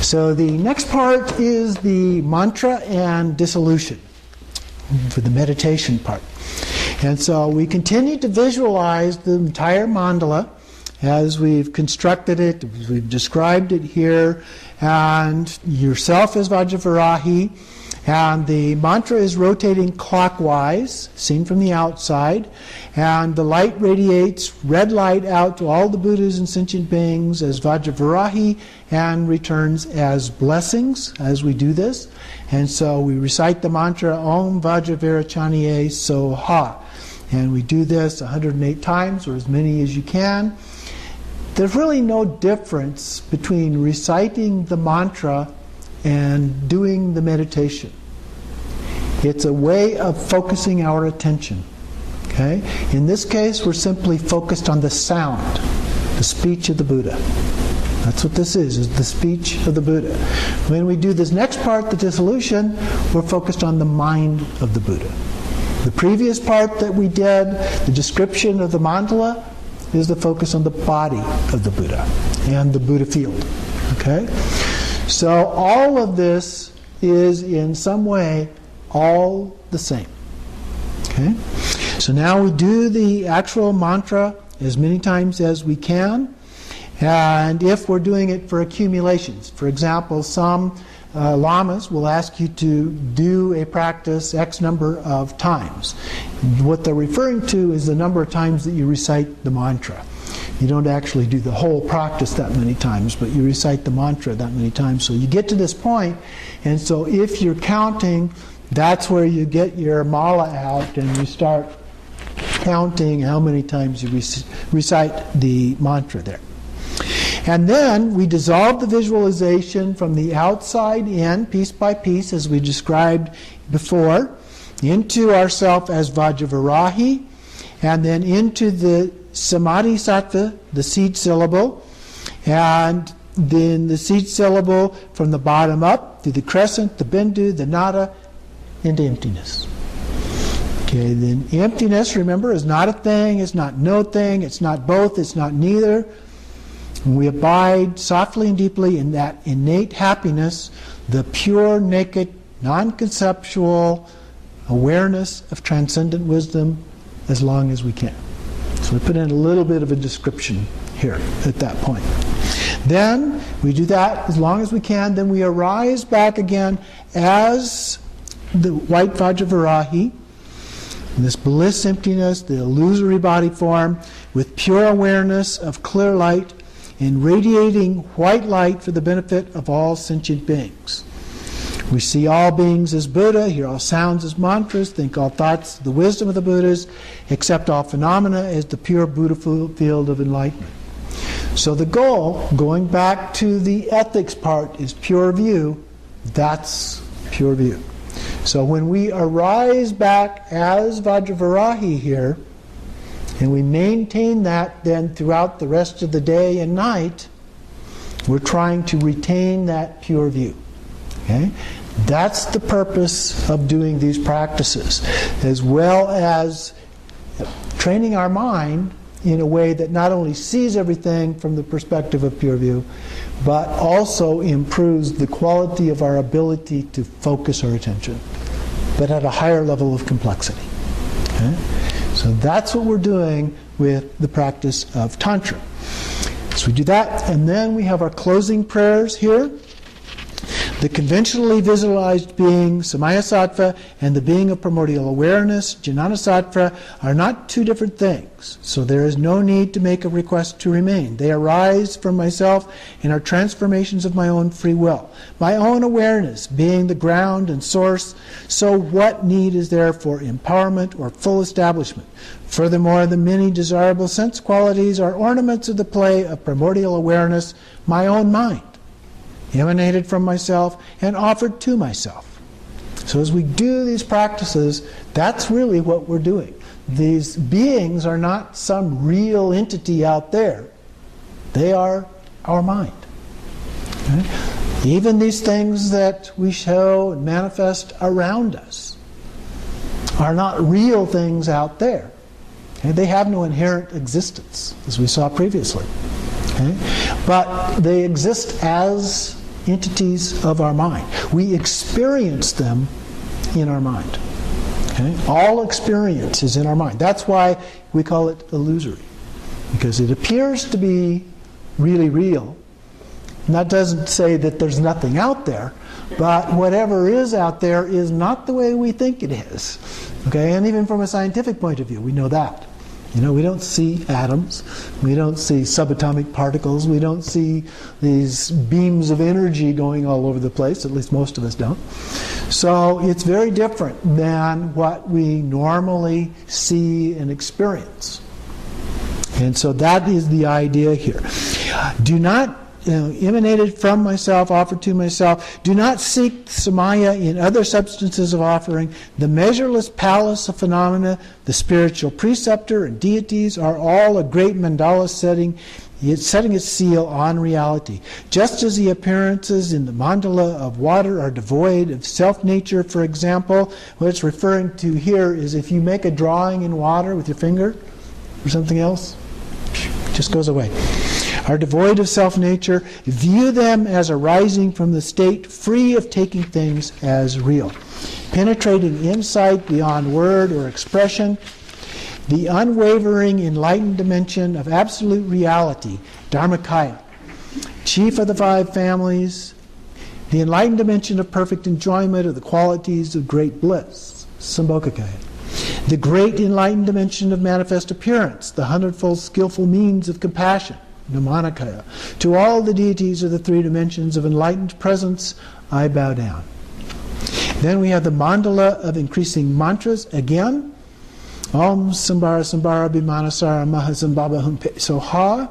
So the next part is the mantra and dissolution for the meditation part. And so we continue to visualize the entire mandala as we've constructed it, as we've described it here, and yourself as Vajravarahi, and the mantra is rotating clockwise, seen from the outside, and the light radiates red light out to all the Buddhas and sentient beings as Vajravarahi and returns as blessings as we do this. And so we recite the mantra Om Vajravarachaniye Soha. And we do this 108 times, or as many as you can. There's really no difference between reciting the mantra and doing the meditation. It's a way of focusing our attention. Okay? In this case, we're simply focused on the sound, the speech of the Buddha. That's what this is the speech of the Buddha. When we do this next part, the dissolution, we're focused on the mind of the Buddha. The previous part that we did, the description of the mandala, is the focus on the body of the Buddha and the Buddha field. Okay? So all of this is in some way all the same. Okay? So now we do the actual mantra as many times as we can. And if we're doing it for accumulations, for example, some lamas will ask you to do a practice X number of times. What they're referring to is the number of times that you recite the mantra. You don't actually do the whole practice that many times, but you recite the mantra that many times. So you get to this point, and so if you're counting, that's where you get your mala out and you start counting how many times you recite the mantra there. And then we dissolve the visualization from the outside in, piece by piece, as we described before, into ourself as Vajravarahi, and then into the Samadhi Sattva, the seed syllable, and then the seed syllable from the bottom up, through the crescent, the bindu, the nada, into emptiness. Okay, then emptiness, remember, is not a thing, it's not no thing, it's not both, it's not neither. We abide softly and deeply in that innate happiness, the pure, naked, non-conceptual awareness of transcendent wisdom as long as we can. So we put in a little bit of a description here at that point. Then we do that as long as we can. Then we arise back again as the white Vajravarahi, this bliss emptiness, the illusory body form, with pure awareness of clear light, and radiating white light for the benefit of all sentient beings. We see all beings as Buddha, hear all sounds as mantras, think all thoughts the wisdom of the Buddhas, accept all phenomena as the pure Buddha field of enlightenment. So the goal, going back to the ethics part, is pure view. That's pure view. So when we arise back as Vajravarahi here, and we maintain that then throughout the rest of the day and night, we're trying to retain that pure view. Okay? That's the purpose of doing these practices, as well as training our mind in a way that not only sees everything from the perspective of pure view, but also improves the quality of our ability to focus our attention, but at a higher level of complexity. Okay? So that's what we're doing with the practice of Tantra. So we do that, and then we have our closing prayers here. The conventionally visualized being, Samaya Sattva, and the being of primordial awareness, Jnana Sattva, are not two different things. So there is no need to make a request to remain. They arise from myself and are transformations of my own free will. My own awareness being the ground and source, so what need is there for empowerment or full establishment? Furthermore, the many desirable sense qualities are ornaments of the play of primordial awareness, my own mind, emanated from myself and offered to myself. So as we do these practices, that's really what we're doing. These beings are not some real entity out there. They are our mind. Okay? Even these things that we show and manifest around us are not real things out there. Okay? They have no inherent existence, as we saw previously. Okay? But they exist as entities of our mind. We experience them in our mind. Okay? All experience is in our mind. That's why we call it illusory, because it appears to be really real. And that doesn't say that there's nothing out there, but whatever is out there is not the way we think it is. Okay? And even from a scientific point of view, we know that. You know, we don't see atoms, we don't see subatomic particles, we don't see these beams of energy going all over the place, at least most of us don't. So it's very different than what we normally see and experience. And so that is the idea here. Do not, emanated from myself, offered to myself. Do not seek samaya in other substances of offering. The measureless palace of phenomena, the spiritual preceptor and deities are all a great mandala setting its seal on reality. Just as the appearances in the mandala of water are devoid of self-nature, for example, what it's referring to here is if you make a drawing in water with your finger or something else, it just goes away. Are devoid of self-nature, view them as arising from the state free of taking things as real. Penetrating insight beyond word or expression, the unwavering enlightened dimension of absolute reality, Dharmakaya, chief of the five families, the enlightened dimension of perfect enjoyment of the qualities of great bliss, Sambhogakaya, the great enlightened dimension of manifest appearance, the hundredfold skillful means of compassion, Namanakaya. To all the deities of the three dimensions of enlightened presence, I bow down. Then we have the mandala of increasing mantras again. Om Sambhara Sambhara Bhimanasara Mahasambhava Humpe Soha.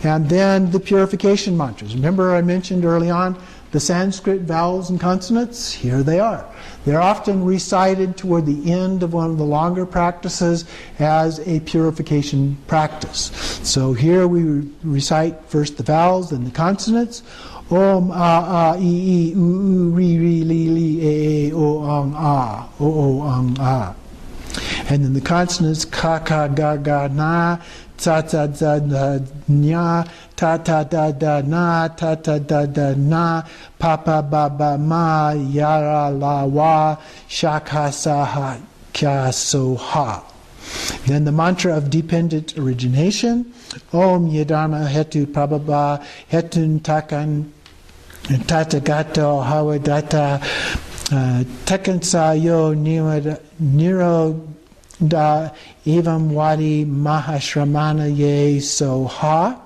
And then the purification mantras. Remember I mentioned early on the Sanskrit vowels and consonants? Here they are. They're often recited toward the end of one of the longer practices as a purification practice. So here we recite first the vowels, then the consonants. Om, a, e, u, ri, li, li, e, o, a, o, a. And then the consonants, ka, ga, na, ta, da, nya, ta, da, na, ta, da, na, pa, ba, ma, yara, la, wa, shaka, sa, kya, so, ha. Then the mantra of dependent origination, Om Yadharma Hetu Prabhava Hetun Takan Tatagato Hawadata Takansayo Niro Da Evam Wadi Mahashramana Ye Soha.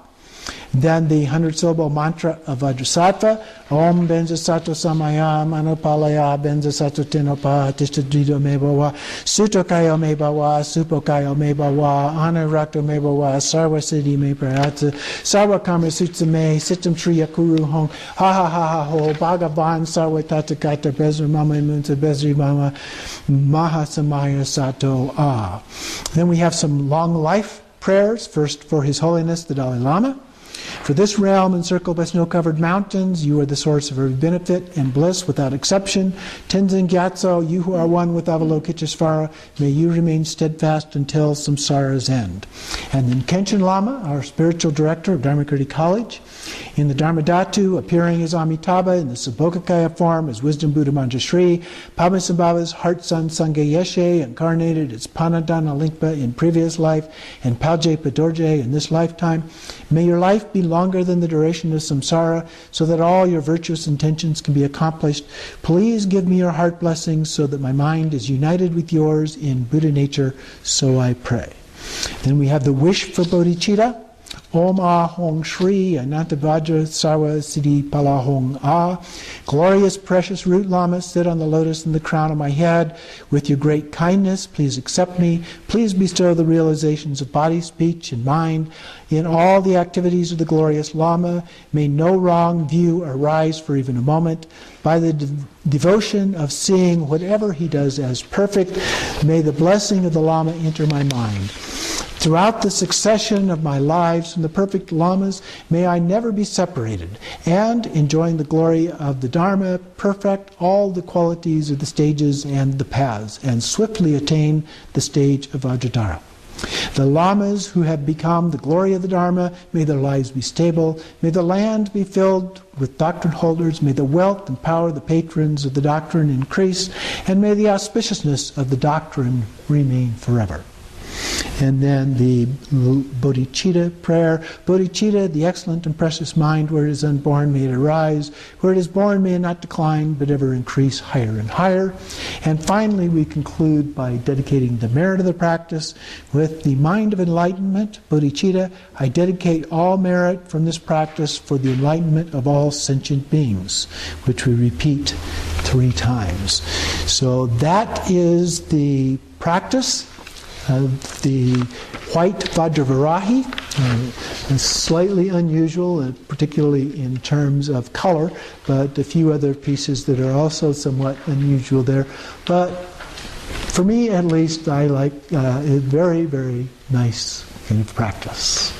Then the 100-syllable mantra of Vajrasattva, Om Benzasattva Samayam Anupalaya Benzasattva Tinopa Tishtadrido Mebawa Sutokayo Mebawa Supokayo Mebawa Anurakto Mebawa Sarva Siddhi Me Prayatsa Sarva Karma Sutsame Sitam Shriya Kuru Hong Ha Ha Ha Ha Ho Bhagavan Sarva Tatakata Bezri Mama Munta Bezri Mama Mahasamaya Sato Ah. Then we have some long life prayers, first for His Holiness the Dalai Lama. For this realm encircled by snow-covered mountains, you are the source of every benefit and bliss without exception. Tenzin Gyatso, you who are one with Avalokiteshvara, may you remain steadfast until samsara's end. And then Kenshin Lama, our spiritual director of Dharmakirti College, in the Dharmadhatu, appearing as Amitabha, in the Sambhogakaya form as Wisdom Buddha Manjushri, Padmasambhava's heart son Sangye Yeshe, incarnated as Panadana Linkpa in previous life, and Palje Padorje in this lifetime. May your life be longer than the duration of samsara, so that all your virtuous intentions can be accomplished. Please give me your heart blessings so that my mind is united with yours in Buddha nature, so I pray. Then we have the wish for bodhicitta. Om Ah Hong Shri Ananta Vajra Sarva Siddhi Pala Hong Ah. Glorious precious root Lama, sit on the lotus in the crown of my head. With your great kindness, please accept me. Please bestow the realizations of body, speech, and mind in all the activities of the glorious Lama. May no wrong view arise for even a moment. By the devotion of seeing whatever he does as perfect, may the blessing of the Lama enter my mind. Throughout the succession of my lives from the perfect Lamas, may I never be separated, and, enjoying the glory of the Dharma, perfect all the qualities of the stages and the paths, and swiftly attain the stage of Vajradhara. The lamas who have become the glory of the Dharma, may their lives be stable. May the land be filled with doctrine holders. May the wealth and power of the patrons of the doctrine increase. And may the auspiciousness of the doctrine remain forever. And then the bodhicitta prayer. Bodhicitta, the excellent and precious mind, where it is unborn, may it arise. Where it is born, may it not decline, but ever increase higher and higher. And finally, we conclude by dedicating the merit of the practice with the mind of enlightenment. Bodhicitta, I dedicate all merit from this practice for the enlightenment of all sentient beings, which we repeat 3 times. So that is the practice of the White Vajravarahi. It's slightly unusual, particularly in terms of color, but a few other pieces that are also somewhat unusual there. But for me, at least, I like a very, very nice kind of practice.